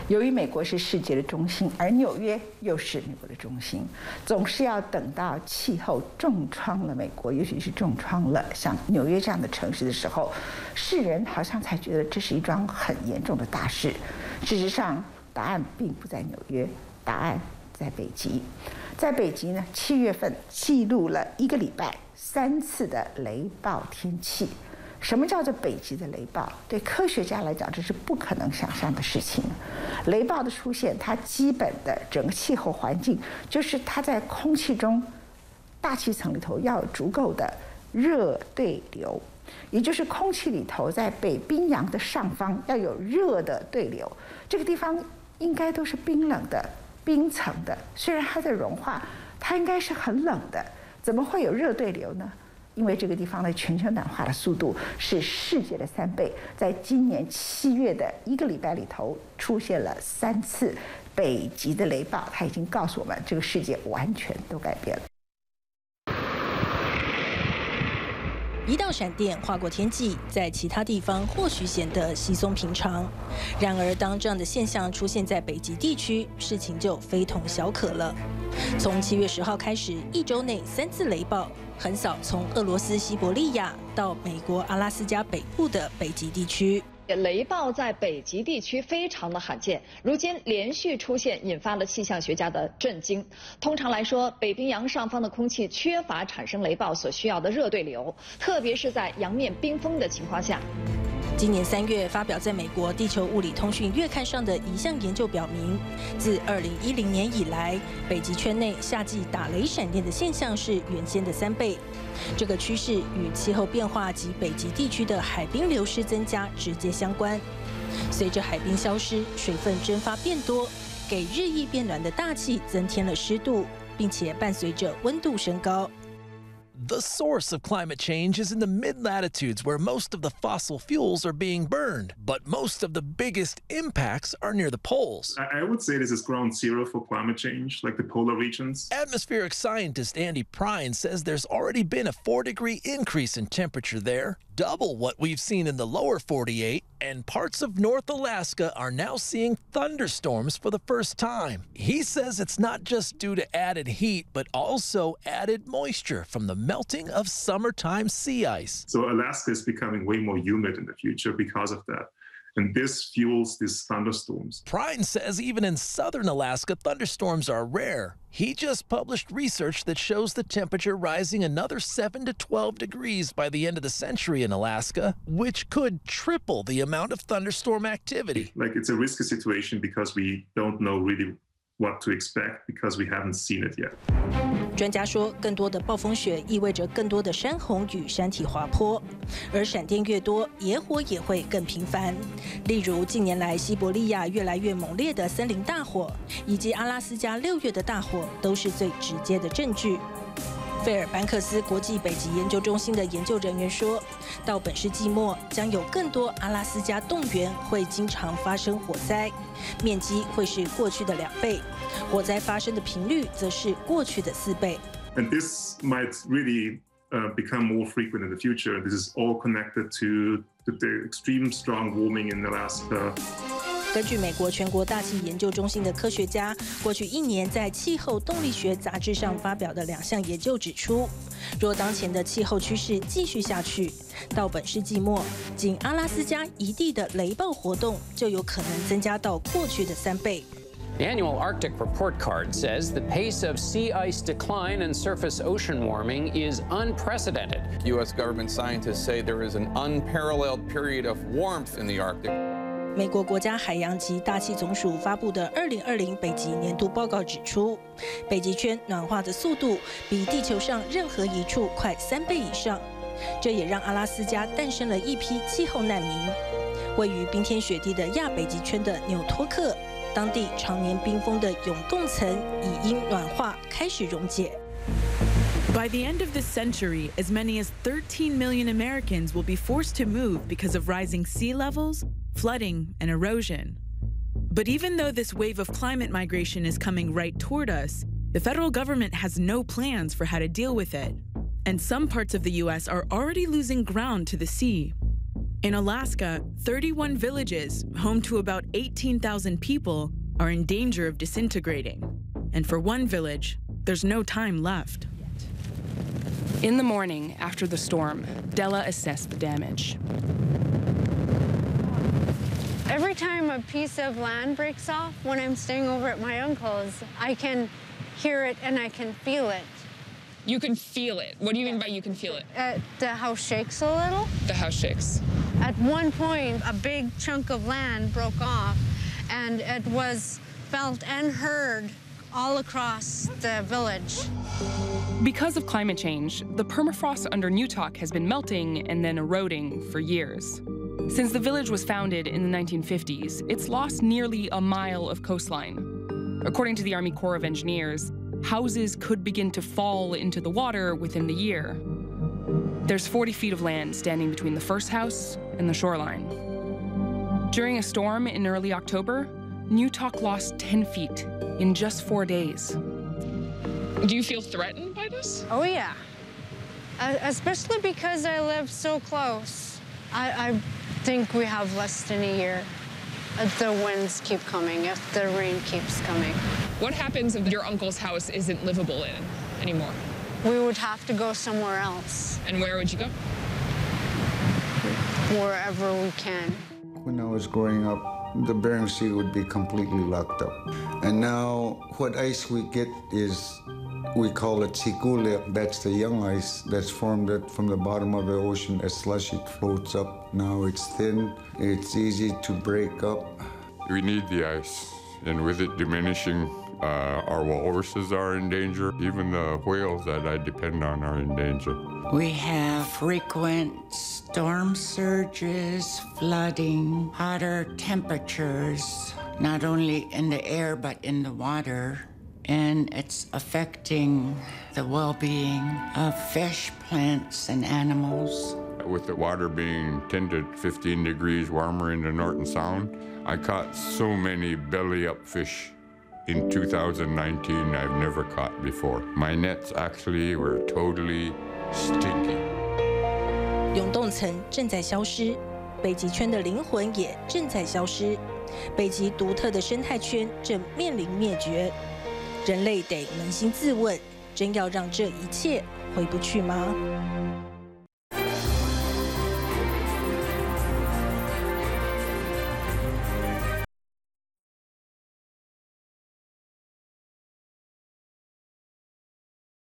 由于美国是世界的中心，而纽约又是美国的中心，总是要等到气候重创了美国，尤其是重创了像纽约这样的城市的时候，世人好像才觉得这是一桩很严重的大事。事实上，答案并不在纽约，答案在北极。在北极呢，7月份记录了1个礼拜3次的雷暴天气。什么叫做北极的雷暴？对科学家来讲，这是不可能想象的事情。雷暴的出现，它基本的整个气候环境就是它在空气中、大气层里头要有足够的热对流，也就是空气里头在北冰洋的上方要有热的对流。这个地方应该都是冰冷的、冰层的，虽然它在融化，它应该是很冷的，怎么会有热对流呢？因为这个地方的全球暖化的速度是世界的3倍，在今年7月的1个礼拜里头出现了3次北极的雷暴，它已经告诉我们，这个世界完全都改变了。一道闪电划过天际，在其他地方或许显得稀松平常，然而当这样的现象出现在北极地区，事情就非同小可了。从7月10号开始，1周内3次雷暴，横扫从俄罗斯西伯利亚到美国阿拉斯加北部的北极地区。雷暴在北极地区非常的罕见，如今连续出现，引发了气象学家的震惊。通常来说，北冰洋上方的空气缺乏产生雷暴所需要的热对流，特别是在洋面冰封的情况下。今年3月发表在美国《地球物理通讯月刊》上的一项研究表明，自2010年以来，北极圈内夏季打雷闪电的现象是原先的3倍。这个趋势与气候变化及北极地区的海冰流失增加直接相关。随着海冰消失，水分蒸发变多，给日益变暖的大气增添了湿度，并且伴随着温度升高。The source of climate change is in the mid-latitudes where most of the fossil fuels are being burned, but most of the biggest impacts are near the poles. I would say this is ground zero for climate change, like the polar regions. Atmospheric scientist Andy Prine says there's already been a 4-degree increase in temperature there, double what we've seen in the lower 48, and parts of North Alaska are now seeing thunderstorms for the first time. He says it's not just due to added heat, but also added moisture from the melting of summertime sea ice. So Alaska is becoming way more humid in the future because of that. And this fuels these thunderstorms. Prine says even in southern Alaska, thunderstorms are rare. He just published research that shows the temperature rising another 7 to 12 degrees by the end of the century in Alaska, which could triple the amount of thunderstorm activity. Like, it's a risky situation because we don't know really what to expect because we haven't seen it yet. 专家说，更多的暴风雪意味着更多的山洪与山体滑坡，而闪电越多，野火也会更频繁。例如，近年来西伯利亚越来越猛烈的森林大火，以及阿拉斯加6月的大火，都是最直接的证据。费尔班克斯国际北极研究中心的研究人员说，到本世纪末，将有更多阿拉斯加冻原会经常发生火灾，面积会是过去的2倍，火灾发生的频率则是过去的4倍。And this might really become more frequent in the future. This is all connected to the extreme strong warming in Alaska. 根据美国全国大气研究中心的科学家，过去1年在《气候动力学》杂志上发表的2项研究指出，若当前的气候趋势继续下去，到本世纪末，仅阿拉斯加一地的雷暴活动就有可能增加到过去的3倍。The annual Arctic report card says the pace of sea ice decline and surface ocean warming is unprecedented. U.S. government scientists say there is an unparalleled period of warmth in the Arctic. 美国国家海洋及大气总署发布的2020北极年度报告指出，北极圈暖化的速度比地球上任何一处快3倍以上，这也让阿拉斯加诞生了一批气候难民。位于冰天雪地的亚北极圈的纽托克，当地常年冰封的永冻层已因暖化开始溶解。By the end of this century, as many as 13 million Americans will be forced to move because of rising sea levels, flooding, and erosion. But even though this wave of climate migration is coming right toward us, the federal government has no plans for how to deal with it. And some parts of the U.S. are already losing ground to the sea. In Alaska, 31 villages, home to about 18,000 people, are in danger of disintegrating. And for one village, there's no time left. In the morning after the storm, Della assessed the damage. Every time a piece of land breaks off when I'm staying over at my uncle's, I can hear it and I can feel it. You can feel it. What do you mean by you can feel it? The house shakes a little. The house shakes. At one point, a big chunk of land broke off, and it was felt and heard all across the village. Because of climate change, the permafrost under Newtok has been melting and then eroding for years. Since the village was founded in the 1950s, it's lost nearly a mile of coastline. According to the Army Corps of Engineers, houses could begin to fall into the water within the year. There's 40 feet of land standing between the first house and the shoreline. During a storm in early October, Newtok lost 10 feet in just 4 days. Do you feel threatened by this? Oh, yeah. Especially because I live so close. I think we have less than a year if the winds keep coming, if the rain keeps coming. What happens if your uncle's house isn't livable anymore? We would have to go somewhere else. And where would you go? Wherever we can. When I was growing up, the Bering Sea would be completely locked up. And now what ice we get is, we call it sikuliak. That's the young ice that's formed from the bottom of the ocean as slush. It floats up. Now it's thin. It's easy to break up. We need the ice, and with it diminishing, our walruses are in danger. Even the whales that I depend on are in danger. We have frequent storm surges, flooding, hotter temperatures, not only in the air but in the water. And it's affecting the well-being of fish, plants, and animals. With the water being 10 to 15 degrees warmer in the Norton Sound, I caught so many belly-up fish in 2019 I've never caught before. My nets actually were totally stinky. 永冻层正在消失，北极圈的灵魂也正在消失，北极独特的生态圈正面临灭绝。人类得扪心自问，真要让这一切回不去吗？